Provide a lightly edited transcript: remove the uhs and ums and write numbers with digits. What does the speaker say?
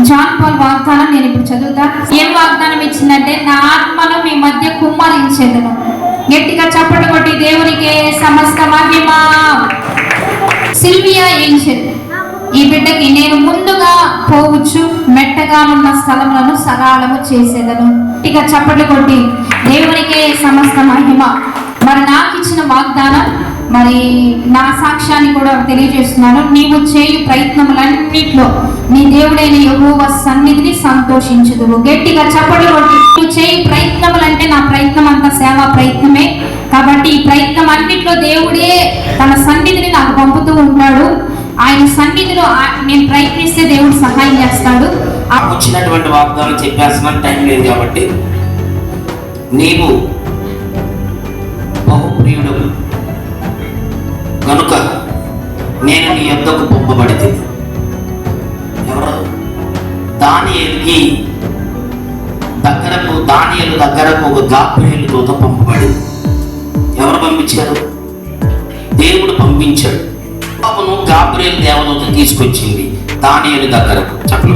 John Paul వాగ్దానం నేను ఇప్పుడు చదువుతా. ఏం వాగ్దానం ఇచ్చిందంటే, నా ఆత్మను మీ మధ్య కుమ్మరించేదను. గట్టిగా చప్పట్లు కొట్టి దేవునికి సమస్త మహిమ. సిల్వియా ఏంజెల్, ఈ బిడ్డకి నేను ముందుగా పోవచ్చు మెట్టగానున్న స్థలములను సరళము చేసేదను. ఇక చప్పట్లు కొట్టి దేవునికి సమస్త మహిమ. మరి నాకు ఇచ్చిన వాగ్దానం, మరి నా సాక్ష్యాన్ని కూడా తెలియజేస్తున్నాను. నీవు చేయు ప్రయత్నములన్నిట్లో నీ దేవుడైన యెహోవా సన్నిధిని సంతోషించుదువు. గట్టిగా చప్పట్లు కొట్టి నువ్వు చేయు ప్రయత్నములంటే నా ప్రయత్నం అంతా సేవా ప్రయత్నమే. కాబట్టి ఈ ప్రయత్నం అన్నిట్లో దేవుడే తన సన్నిధిని నాకు పంపుతూ ఉంటాడు. ఆయన సన్నిధిలో నేను ప్రయత్నిస్తే దేవుడు సహాయం చేస్తాడు. వచ్చినటువంటి వాగ్దానం చెప్పేస్తున్న టైం లేదు కాబట్టి, నీవు బహుప్రియుడు కనుక నేను నీ యొద్దకు పంపబడితే. ఎవరు? దానియేలుకి దగ్గరకు ఒక గాబ్రియేలు దూత పంపబడింది. ఎవరు పంపించారు? దేవుడు పంపించాడు. పాపను గాబ్రియేలు దేవదూత తీసుకొచ్చింది దానియేలు దగ్గరకు. చెప్పలు